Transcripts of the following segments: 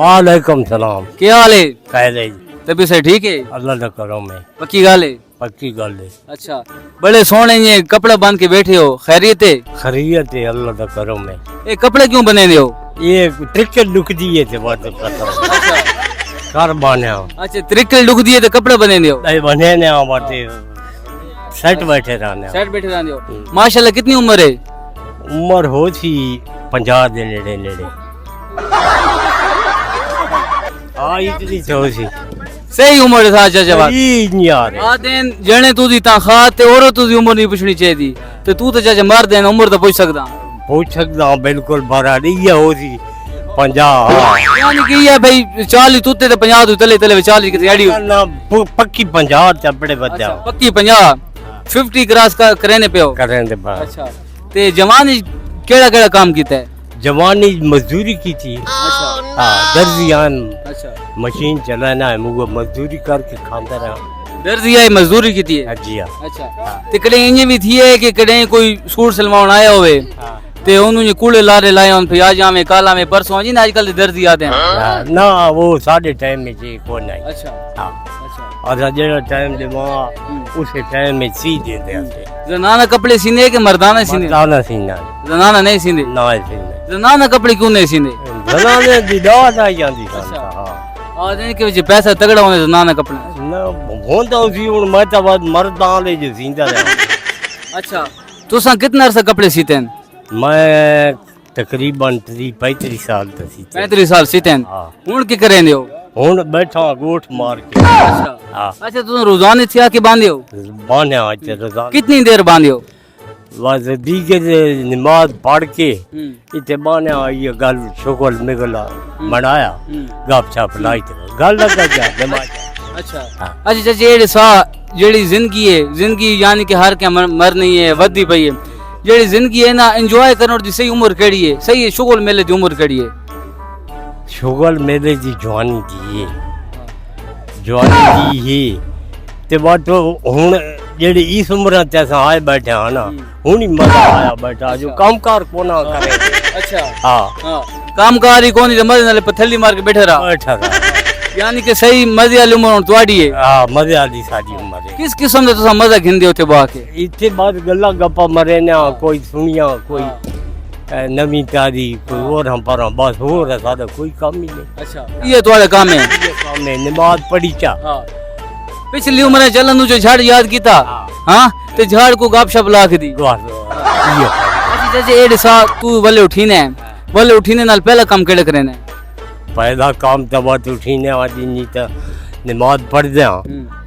वालेकुम सलाम। क्या हाल है? खैर है जी, तबीयत से ठीक है? अल्लाह का करम है, पक्की गाल है? पक्की गल है। अच्छा, बड़े सोने ये कपड़ा बांध के बैठे हो, खैरियत है? खैरियत है, अल्लाह का करम है। ये कपड़े क्यों बने हो? ये ट्रिकल लुक दिए थे बात कर बने अच्छा, त्रिकल लुक दिए तो कपड़े बने हो? नहीं बने ने बातें सेट बैठे रहने। सेट बैठे रहने हो। माशाल्लाह, कितनी उम्र है? उम्र हो थी 50 दे नेड़े नेड़े। हाँ इतनी तो सी सही उम्र था चाचा। नहीं यार आदेन जने तू दी तनख्वाह ते औरो तू दी उम्र नहीं पूछनी चाहिए तो तू तो चाचा मर देन उम्र तो पूछ सकदा बिल्कुल बरा नहीं हो थी 50। यानी कि ये भाई 40 तूते ते 50 तू तले तले 40 की तैयारी हो ना पक्की 50 चपड़े बच्चा पक्की 50 50 क्रॉस का करने पे हो। करें दे बाद। अच्छा, ते जवानी केड़ा केड़ा काम कीता है? जवानी मजदूरी की थी। अच्छा हाँ दर्जियान अच्छा, मशीन चलाना है मुझे मजदूरी करके खाता रहा। दर्जिया मजदूरी की थी। जी हाँ। अच्छा, ते कड़े इंज भी थी है कि कड़े कोई सूट सलवान आया होवे ते ओनु ये कूड़े लारे लाए on फिर आज में काला में परसों जी ना आजकल दे दर्जी आते हैं ना वो साढ़े टाइम में जी कौन नहीं। अच्छा हाँ अच्छा, और जेड़ा टाइम दे वहाँ उसे टाइम में सी देते हैं। जनाना कपड़े सीने के मर्दाना सीने? मर्दाना सीना जनाना नहीं सीने। ना सीने जनाना कपड़े क्यों नहीं सीने? जनाने दी दाद आ जाती सन। अच्छा। हाँ आज के वजह पैसा तगड़ा होने जनाना कपड़े ना होंदा उसी उन मैं बाद मर्दाने जो सींदा रहा। अच्छा, तुसा कितना अरसा कपड़े सीते हैं? मैं तकरीबन 35 साल तक सीते। 35 साल सीते हैं। हाँ हुन की करे हो? हुन बैठा गोठ मार के। अच्छा हाँ अच्छा, तुम रोजाना थिया के बांधे हो? बाने आज रोजाना कितनी देर बांधे हो? बस दीगे नमाज पढ़ के इतने बाने ये गल शुगल मिगला बनाया गप छप लाई थे गल लगा जा नमाज। अच्छा हाँ। अच्छा चाचा, जेड़ी सा जेड़ी जिंदगी है, जिंदगी यानी कि हर क्या मर नहीं है वधी पई है, जेड़ी जिंदगी है ना एंजॉय करने दी सही उम्र केड़ी है? सही है शुगल मेले दी उम्र केड़ी है? शुगल मेले दी जवानी दी है, जवानी दी है ते बात हुन जेड़ी इस उम्र ते अस आए बैठे हां ना हुन ही मजा आया बैठा जो कामकार कोना करे। अच्छा हां हां, कामकार ही कोनी मजे नाले पथली मार के बैठा रहा। बैठा रहा यानी कि सही मजे वाली उम्र तुआड़ी है। हां मजे वाली साडी उम्र है। किस किस्म दे तुसा मजा घिंदे होते बा के? इतने बाद गल्ला गप्पा मरे ना कोई सुनिया कोई नवी तारी कोई और हम पर बस हो रहा सादा कोई काम ही नहीं। अच्छा, ये तुम्हारा काम है? ये काम है नमाज पढ़ी चा। हां, पिछली उम्र चलन जो झाड़ याद कीता हां ते झाड़ को गपशप लाख दी। ये अच्छा चाचा, एड सा तू वले उठीने नाल पहला काम केड़े करेने? पहला काम तो बात उठीने वाली नहीं तो नमाज पढ़ दे।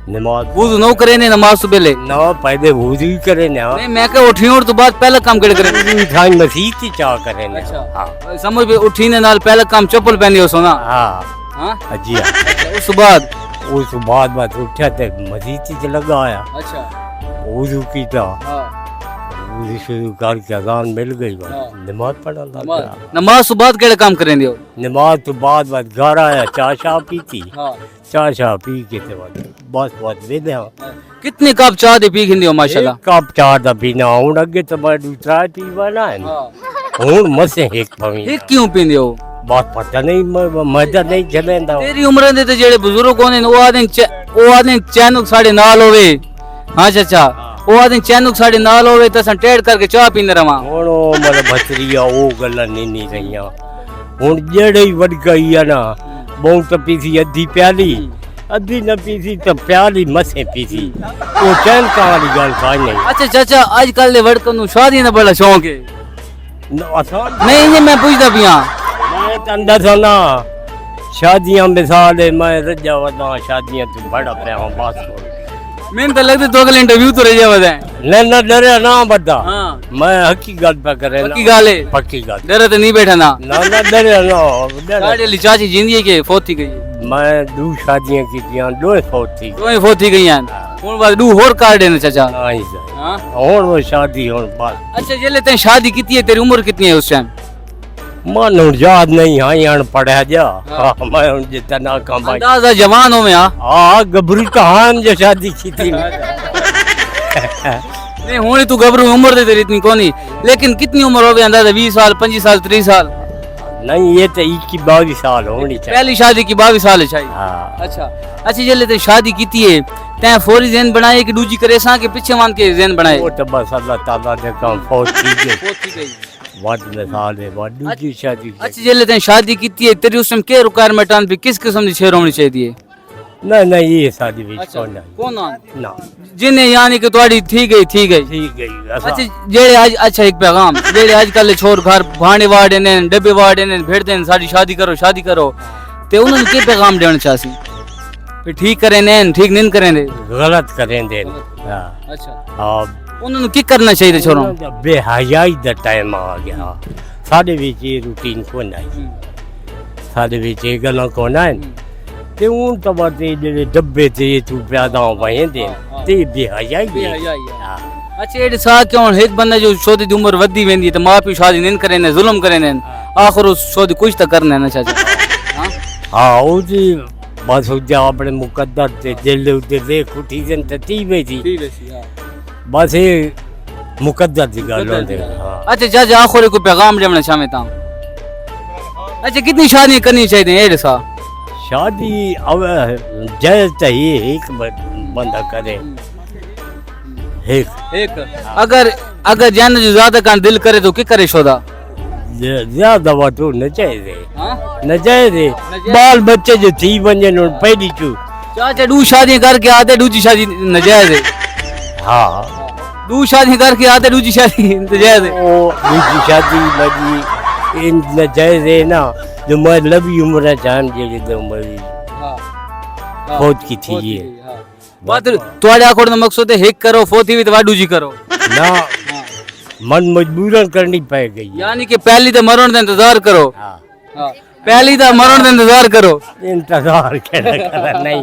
नमाज वुजू नो करे ने नमाज से पहले? ना पहले वुजू ही करे ना। नहीं मैं कह उठियो तो बाद पहला काम केड़े करे? वुजू थाई मसीह की चा करे ना। अच्छा हां समझ पे उठीने नाल पहला काम चप्पल पहने हो सोना? हां हां जी हां। उस बाद बात उठा ते मसीह से लगा आया। अच्छा वुजू की था हां, वुजू शुरू करके अजान मिल गई नमाज पढ़ा लगा। नमाज से बाद केड़े काम करेंगे हो? नमाज तो बाद घर आया चाय शाह पीती। हां, चाय शाह पी के ते बस वेदे हां। कितने कप चाय दे पी खिंदे हो माशाल्लाह? कप चाय दा पीना हुन अगे तो मैं दूसरा पीवाना है ना। हां, हुन मसे एक पवी एक क्यों पींदे हो? बात पता नहीं मजा नहीं चलेंदा। तेरी उम्र दे ते जेड़े बुजुर्ग होने वो आदे चैनुक साडे नाल होवे। हां चाचा, वो आदे चैनुक साडे नाल होवे त असां टेड़ करके चाय पींदे रहां। हुन मतलब बचरिया ओ गल्ला नहीं रहियां। हुन जेड़े ही वड गई है ना बहुत पीसी अद्धी प्याली अद्धी न पीसी तो प्याली मसे पीसी वो चैन का वाली गल का नहीं। अच्छा चाचा, आजकल दे वड़कन नु शादी ना बड़ा शौक है? आसान नहीं ये मैं पूछदा पिया। मैं तंदा था ना शादियां मिसाल है मैं रजा वदा शादियां तू बड़ा पे हूं बस। मैंने तो लगता तो अगले इंटरव्यू तो रह जावदा है। ना डरे ना बता। हां, मैं हकी गल पे करे ना। पक्की गाल है? पक्की गल डरे तो नहीं बैठा ना? ना डरे ना साडी ली चाची जिंदगी के फोत थी गई। मैं दो शादियां कीतियां दो फौत थी। दोए फोत थी गई हैं। हुन बाद दू होर कार्ड है ना चाचा? नहीं हां, और वो शादी और बात अच्छा जेले ते शादी कीती है तेरी उम्र कितनी है उस टाइम? मन याद नहीं हाई अन पढ़ा जा। मैं उन जितना ना काम अंदाजा जवान हो मैं। हां गबरू कहां जो शादी की थी। नहीं हुन तू गबरू उम्र दे तेरी इतनी कोनी, लेकिन कितनी उम्र हो गई अंदाजा? 20 साल 25 साल 30 साल? नहीं ये तो 21-22 साल होनी चाहिए। पहली शादी की 22 साल है शायद। हाँ अच्छा अच्छा जल्ले ते शादी कीती है तैं फौरी ज़हन बनाए कि दूजी करे सा के पीछे मान के ज़हन बनाए? वो तो बस अल्लाह ताला ने काम फौज की गई बहुत ठीक है। बाद में साल है बाद दूसरी शादी की। अच्छा जल्ले तैं शादी कीती है तेरी उसमें के रिक्वायरमेंट आन भी किस किस्म दी शेर होनी चाहिए? नहीं नहीं ये शादी भी कौन है कौन आन ना जिन्हें यानी कि तुम्हारी थी गई ठीक गई ऐसा। अच्छा जेड़े आज अच्छा एक पैगाम जेड़े आजकल छोर घर भाने वाड़े ने डब्बे वाड़े ने भेड़ते ने साडी शादी करो ते उन्होंने के पैगाम देना चाहसी भी ठीक करें ने ठीक नहीं करें दे गलत करें दे। हाँ अच्छा अब उन्होंने की करना चाहिए छोरों? बेहयाई दा टाइम आ गया साडे विच ये रूटीन कोन आई साडे विच ये गल्लां कोन आई ते हूं तो बाते जेडे डब्बे ते तू पैदा होए दे ते बेहयाई है। हाँ अच्छा एड सा क्यों एक बंदा जो शादी दी उम्र वधी वेंदी है तो मां प्यो शादी नहीं करे ने जुल्म करे ने आखिर उस शादी कुछ तो करना है ना चाचा। हां हाँ वो जी बस उद्या अपने मुकद्दर ते दिल उते देख उठी जन ते ती वेजी बस ये मुकद्दर दी गल होंदे। हाँ अच्छा चाचा आखिर को पैगाम देना चाहे ता अच्छा कितनी शादी करनी चाहिए एड सा? शादी अब जायज चाहिए एक बंदा करे एक अगर अगर जाने जो ज्यादा का दिल करे तो क्या करे शोदा? ज्यादा वाटो न चाहिए हाँ? न चाहिए बाल बच्चे जो थी बने न पहली चू चाचा दू शादी करके आते दूसरी शादी नजायज है। हाँ दू शादी करके आते दूसरी शादी नजायज है। ओ दूसरी शादी बजी इन न चाहिए ना जो मैं लंबी उम्र चाहन जे तो मरी फौज की थी ये बात तुम्हारे आखोड़ का मकसद है हिक करो फोती भी तो वाडू जी करो ना मन मजबूरन करनी पड़ गई। यानी कि पहली तो मरण का इंतजार करो। हाँ पहली तो मरण का इंतजार करो इंतजार नहीं